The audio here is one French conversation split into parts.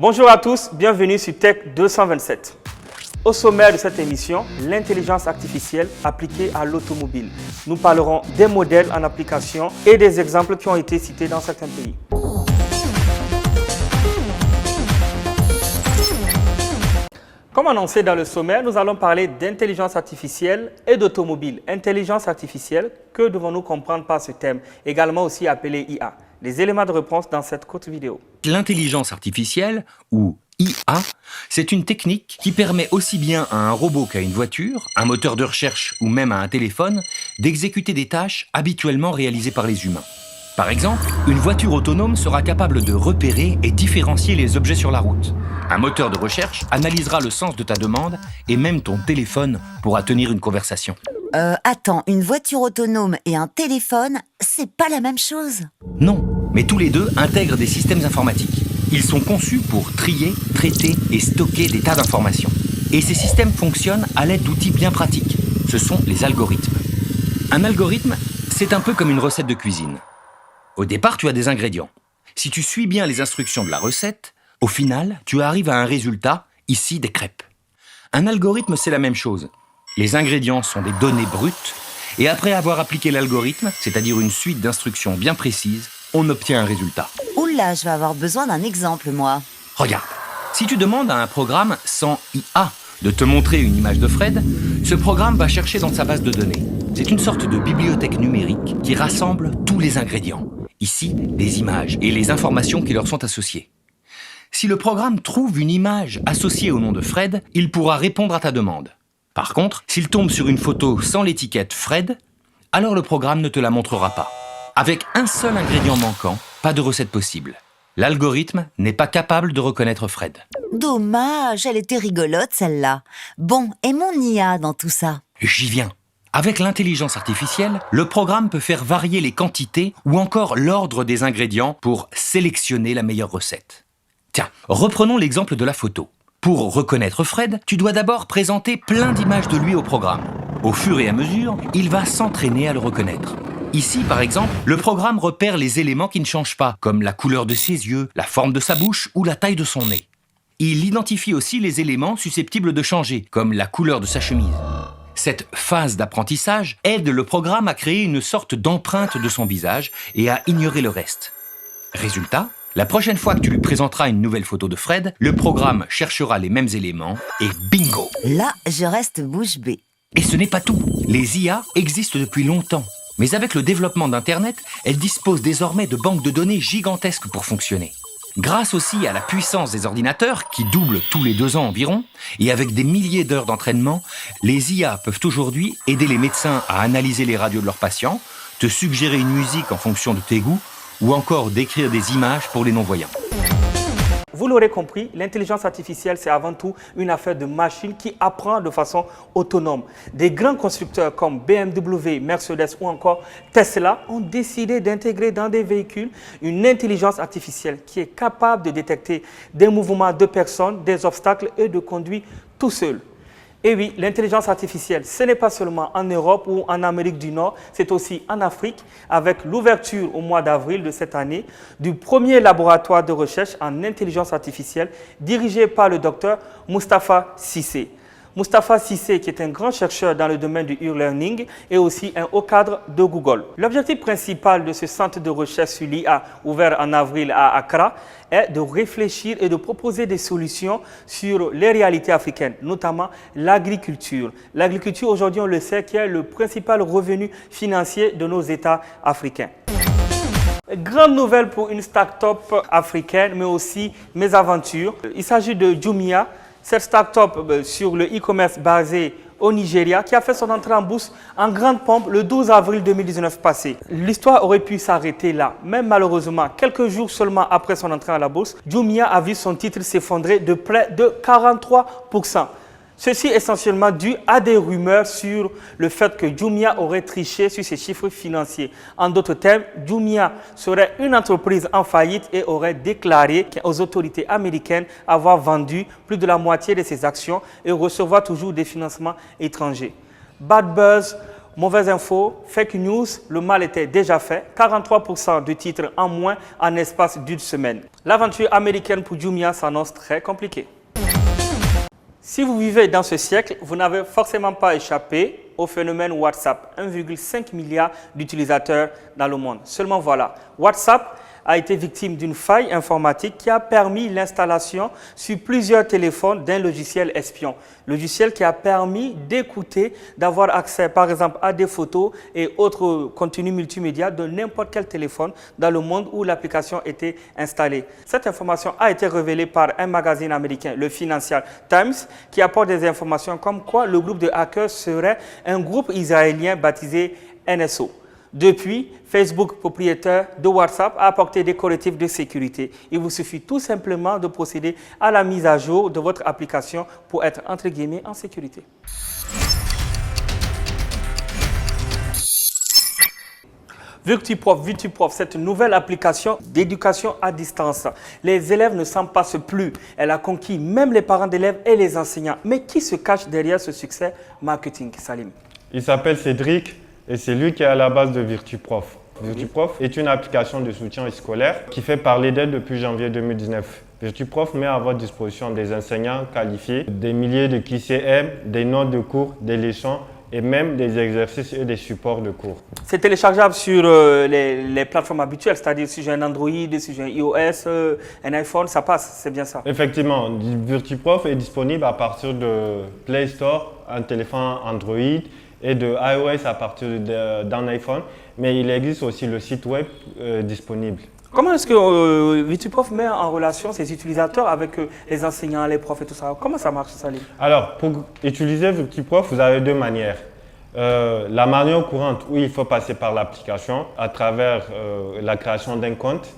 Bonjour à tous, bienvenue sur Tech 227. Au sommaire de cette émission, l'intelligence artificielle appliquée à l'automobile. Nous parlerons des modèles en application et des exemples qui ont été cités dans certains pays. Comme annoncé dans le sommaire, nous allons parler d'intelligence artificielle et d'automobile. Intelligence artificielle, que devons-nous comprendre par ce terme, également aussi appelé IA? Les éléments de réponse dans cette courte vidéo. L'intelligence artificielle, ou IA, c'est une technique qui permet aussi bien à un robot qu'à une voiture, un moteur de recherche ou même à un téléphone d'exécuter des tâches habituellement réalisées par les humains. Par exemple, une voiture autonome sera capable de repérer et différencier les objets sur la route. Un moteur de recherche analysera le sens de ta demande et même ton téléphone pourra tenir une conversation. Attends, une voiture autonome et un téléphone, c'est pas la même chose? Non, mais tous les deux intègrent des systèmes informatiques. Ils sont conçus pour trier, traiter et stocker des tas d'informations. Et ces systèmes fonctionnent à l'aide d'outils bien pratiques. Ce sont les algorithmes. Un algorithme, c'est un peu comme une recette de cuisine. Au départ, tu as des ingrédients. Si tu suis bien les instructions de la recette, au final, tu arrives à un résultat, ici des crêpes. Un algorithme, c'est la même chose. Les ingrédients sont des données brutes, et après avoir appliqué l'algorithme, c'est-à-dire une suite d'instructions bien précises, on obtient un résultat. Oula, je vais avoir besoin d'un exemple, moi. Regarde, si tu demandes à un programme sans IA de te montrer une image de Fred, ce programme va chercher dans sa base de données. C'est une sorte de bibliothèque numérique qui rassemble tous les ingrédients. Ici, les images et les informations qui leur sont associées. Si le programme trouve une image associée au nom de Fred, il pourra répondre à ta demande. Par contre, s'il tombe sur une photo sans l'étiquette Fred, alors le programme ne te la montrera pas. Avec un seul ingrédient manquant, pas de recette possible. L'algorithme n'est pas capable de reconnaître Fred. Dommage, elle était rigolote celle-là. Bon, et mon IA dans tout ça? J'y viens. Avec l'intelligence artificielle, le programme peut faire varier les quantités ou encore l'ordre des ingrédients pour sélectionner la meilleure recette. Tiens, reprenons l'exemple de la photo. Pour reconnaître Fred, tu dois d'abord présenter plein d'images de lui au programme. Au fur et à mesure, il va s'entraîner à le reconnaître. Ici, par exemple, le programme repère les éléments qui ne changent pas, comme la couleur de ses yeux, la forme de sa bouche ou la taille de son nez. Il identifie aussi les éléments susceptibles de changer, comme la couleur de sa chemise. Cette phase d'apprentissage aide le programme à créer une sorte d'empreinte de son visage et à ignorer le reste. Résultat, la prochaine fois que tu lui présenteras une nouvelle photo de Fred, le programme cherchera les mêmes éléments et bingo! Là, je reste bouche bée. Et ce n'est pas tout. Les IA existent depuis longtemps. Mais avec le développement d'Internet, elles disposent désormais de banques de données gigantesques pour fonctionner. Grâce aussi à la puissance des ordinateurs, qui doublent tous les 2 ans environ, et avec des milliers d'heures d'entraînement, les IA peuvent aujourd'hui aider les médecins à analyser les radios de leurs patients, te suggérer une musique en fonction de tes goûts, ou encore décrire des images pour les non-voyants. Vous l'aurez compris, l'intelligence artificielle, c'est avant tout une affaire de machine qui apprend de façon autonome. Des grands constructeurs comme BMW, Mercedes ou encore Tesla ont décidé d'intégrer dans des véhicules une intelligence artificielle qui est capable de détecter des mouvements de personnes, des obstacles et de conduire tout seul. Et oui, l'intelligence artificielle, ce n'est pas seulement en Europe ou en Amérique du Nord, c'est aussi en Afrique, avec l'ouverture au mois d'avril de cette année du premier laboratoire de recherche en intelligence artificielle dirigé par le docteur Moustapha Cissé. Moustapha Cissé, qui est un grand chercheur dans le domaine du e-learning et aussi un haut cadre de Google. L'objectif principal de ce centre de recherche sur l'IA, ouvert en avril à Accra, est de réfléchir et de proposer des solutions sur les réalités africaines, notamment l'agriculture. L'agriculture, aujourd'hui, on le sait, qui est le principal revenu financier de nos États africains. Grande nouvelle pour une start-up africaine, mais aussi mes aventures. Il s'agit de Jumia. Cette start-up sur le e-commerce basé au Nigeria qui a fait son entrée en bourse en grande pompe le 12 avril 2019 passé. L'histoire aurait pu s'arrêter là, mais malheureusement, quelques jours seulement après son entrée à la bourse, Jumia a vu son titre s'effondrer de près de 43%. Ceci est essentiellement dû à des rumeurs sur le fait que Jumia aurait triché sur ses chiffres financiers. En d'autres termes, Jumia serait une entreprise en faillite et aurait déclaré aux autorités américaines avoir vendu plus de la moitié de ses actions et recevoir toujours des financements étrangers. Bad buzz Mauvaise info, fake news, le mal était déjà fait. 43% de titres en moins en espace d'une semaine. L'aventure américaine pour Jumia s'annonce très compliquée. Si vous vivez dans ce siècle, vous n'avez forcément pas échappé au phénomène WhatsApp. 1,5 milliard d'utilisateurs dans le monde. Seulement voilà, WhatsApp a été victime d'une faille informatique qui a permis l'installation sur plusieurs téléphones d'un logiciel espion. Logiciel qui a permis d'écouter, d'avoir accès par exemple à des photos et autres contenus multimédia de n'importe quel téléphone dans le monde où l'application était installée. Cette information a été révélée par un magazine américain, le Financial Times, qui apporte des informations comme quoi le groupe de hackers serait un groupe israélien baptisé NSO. Depuis, Facebook, propriétaire de WhatsApp, a apporté des correctifs de sécurité. Il vous suffit tout simplement de procéder à la mise à jour de votre application pour être entre guillemets en sécurité. VirtuProf, cette nouvelle application d'éducation à distance. Les élèves ne s'en passent plus. Elle a conquis même les parents d'élèves et les enseignants. Mais qui se cache derrière ce succès marketing, Salim? Il s'appelle Cédric. Et c'est lui qui est à la base de VirtuProf. VirtuProf est une application de soutien scolaire qui fait parler d'elle depuis janvier 2019. VirtuProf met à votre disposition des enseignants qualifiés, des milliers de QCM, des notes de cours, des leçons et même des exercices et des supports de cours. C'est téléchargeable sur les plateformes habituelles, c'est-à-dire si j'ai un Android, si j'ai un iOS, un iPhone, ça passe, c'est bien ça? Effectivement, VirtuProf est disponible à partir de Play Store, un téléphone Android, et de iOS à partir d'un iPhone, mais il existe aussi le site web disponible. Comment est-ce que VirtuProf met en relation ses utilisateurs avec les enseignants, les profs et tout ça? Comment ça marche, Salim? Alors, pour utiliser VirtuProf, vous avez deux manières. La manière courante où il faut passer par l'application à travers la création d'un compte.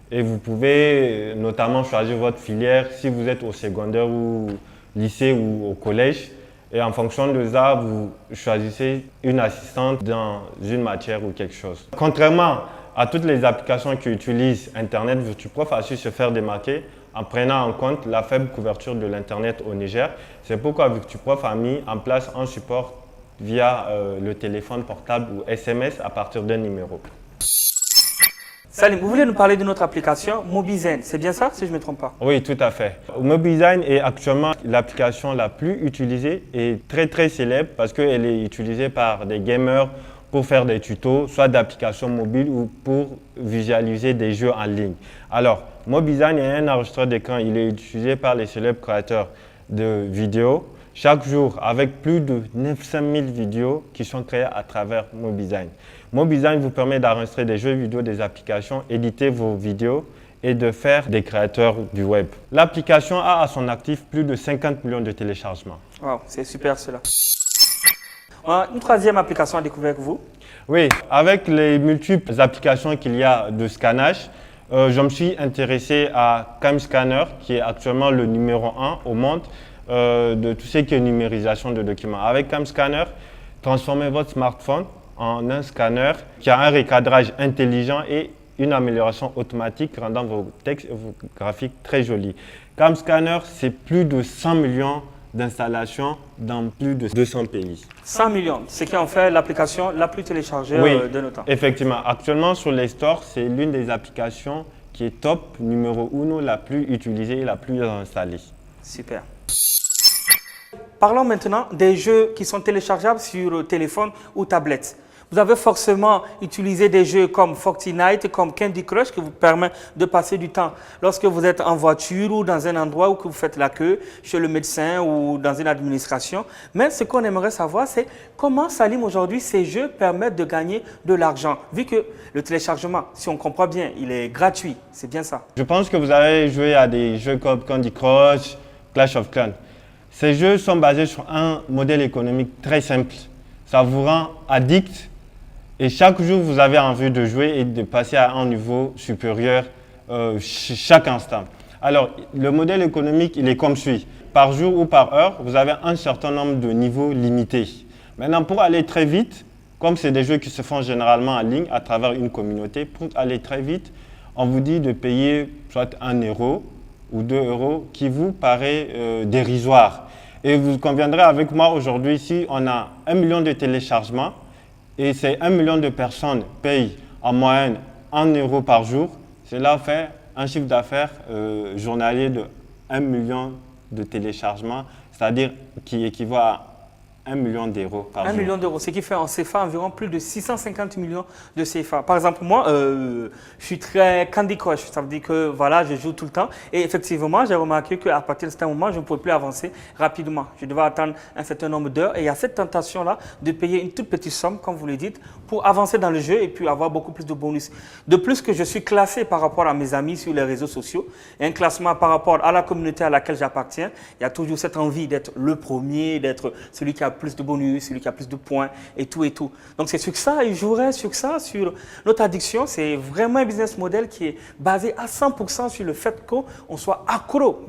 Et vous pouvez notamment choisir votre filière si vous êtes au secondaire ou lycée ou au collège. Et en fonction de ça, vous choisissez une assistante dans une matière ou quelque chose. Contrairement à toutes les applications qui utilisent Internet, VirtuProf a su se faire démarquer en prenant en compte la faible couverture de l'Internet au Niger. C'est pourquoi VirtuProf a mis en place un support via le téléphone portable ou SMS à partir d'un numéro. Salim, vous voulez nous parler de notre application Mobizen, c'est bien ça, si je ne me trompe pas? Oui, tout à fait. Mobizen est actuellement l'application la plus utilisée et très célèbre parce qu'elle est utilisée par des gamers pour faire des tutos, soit d'applications mobiles ou pour visualiser des jeux en ligne. Alors, Mobizen est un enregistreur d'écran, il est utilisé par les célèbres créateurs de vidéos chaque jour avec plus de 900 000 vidéos qui sont créées à travers Mobizen. Mobizen vous permet d'enregistrer des jeux vidéo, des applications, éditer vos vidéos et de faire des créateurs du web. L'application a à son actif plus de 50 millions de téléchargements. Wow, c'est super cela. Une troisième application à découvrir avec vous? Oui, avec les multiples applications qu'il y a de scannage, je me suis intéressé à CamScanner qui est actuellement le numéro 1 au monde de tout ce qui est numérisation de documents. Avec CamScanner, transformez votre smartphone en un scanner qui a un recadrage intelligent et une amélioration automatique rendant vos textes et vos graphiques très jolis. CamScanner, c'est plus de 100 millions d'installations dans plus de 200 pays. 100 millions, ce qui en fait l'application la plus téléchargée de nos temps. Effectivement. Actuellement, sur les stores, c'est l'une des applications qui est top, numéro 1, la plus utilisée et la plus installée. Super. Parlons maintenant des jeux qui sont téléchargeables sur téléphone ou tablette. Vous avez forcément utilisé des jeux comme Fortnite, comme Candy Crush qui vous permet de passer du temps lorsque vous êtes en voiture ou dans un endroit où vous faites la queue, chez le médecin ou dans une administration. Mais ce qu'on aimerait savoir, c'est comment, Salim, aujourd'hui, ces jeux permettent de gagner de l'argent. Vu que le téléchargement, si on comprend bien, il est gratuit. C'est bien ça? Je pense que vous avez joué à des jeux comme Candy Crush, Clash of Clans. Ces jeux sont basés sur un modèle économique très simple. Ça vous rend addict. Et chaque jour, vous avez envie de jouer et de passer à un niveau supérieur chaque instant. Alors, le modèle économique, il est comme suit. Par jour ou par heure, vous avez un certain nombre de niveaux limités. Maintenant, pour aller très vite, comme c'est des jeux qui se font généralement en ligne à travers une communauté, pour aller très vite, on vous dit de payer soit 1 euro ou 2 euros qui vous paraît dérisoire. Et vous conviendrez avec moi aujourd'hui, si on a 1 million de téléchargements, et ces 1 million de personnes payent en moyenne 1 euro par jour, cela fait un chiffre d'affaires journalier de 1 million de téléchargements, c'est-à-dire qui équivaut à 1 million d'euros par jour. 1 million d'euros, ce qui fait en CFA environ plus de 650 millions de CFA. Par exemple, moi, je suis très Candy Crush. Ça veut dire que voilà, je joue tout le temps. Et effectivement, j'ai remarqué qu'à partir de certain moment, je ne pouvais plus avancer rapidement. Je devais attendre un certain nombre d'heures. Et il y a cette tentation-là de payer une toute petite somme, comme vous le dites, pour avancer dans le jeu et puis avoir beaucoup plus de bonus. De plus que je suis classé par rapport à mes amis sur les réseaux sociaux. Et un classement par rapport à la communauté à laquelle j'appartiens. Il y a toujours cette envie d'être le premier, d'être celui qui a plus de bonus, celui qui a plus de points et tout et tout. Donc c'est sur ça, et je jouerai sur ça, sur notre addiction. C'est vraiment un business model qui est basé à 100% sur le fait qu'on soit accro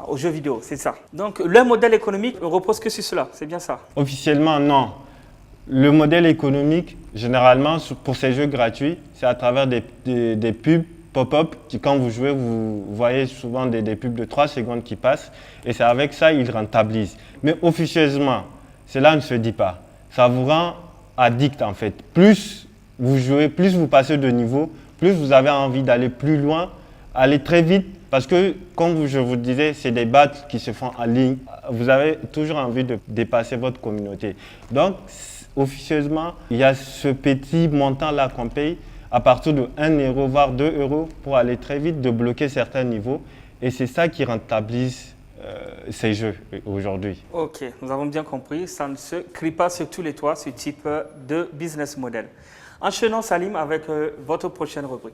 aux jeux vidéo, c'est ça. Donc le modèle économique ne repose que sur cela, c'est bien ça? Officiellement, non. Le modèle économique, généralement, pour ces jeux gratuits, c'est à travers des pubs pop-up, quand vous jouez, vous voyez souvent des pubs de 3 secondes qui passent, et c'est avec ça qu'ils rentabilisent. Mais officieusement, cela ne se dit pas. Ça vous rend addict en fait. Plus vous jouez, plus vous passez de niveau, plus vous avez envie d'aller plus loin, aller très vite, parce que, comme je vous disais, c'est des battles qui se font en ligne. Vous avez toujours envie de dépasser votre communauté. Donc, officieusement, il y a ce petit montant-là qu'on paye à partir de 1 euro, voire 2 euros, pour aller très vite, de bloquer certains niveaux. Et c'est ça qui rentabilise ces jeux aujourd'hui. Ok, nous avons bien compris. Ça ne se crie pas sur tous les toits, ce type de business model. Enchaînons, Salim, avec votre prochaine rubrique.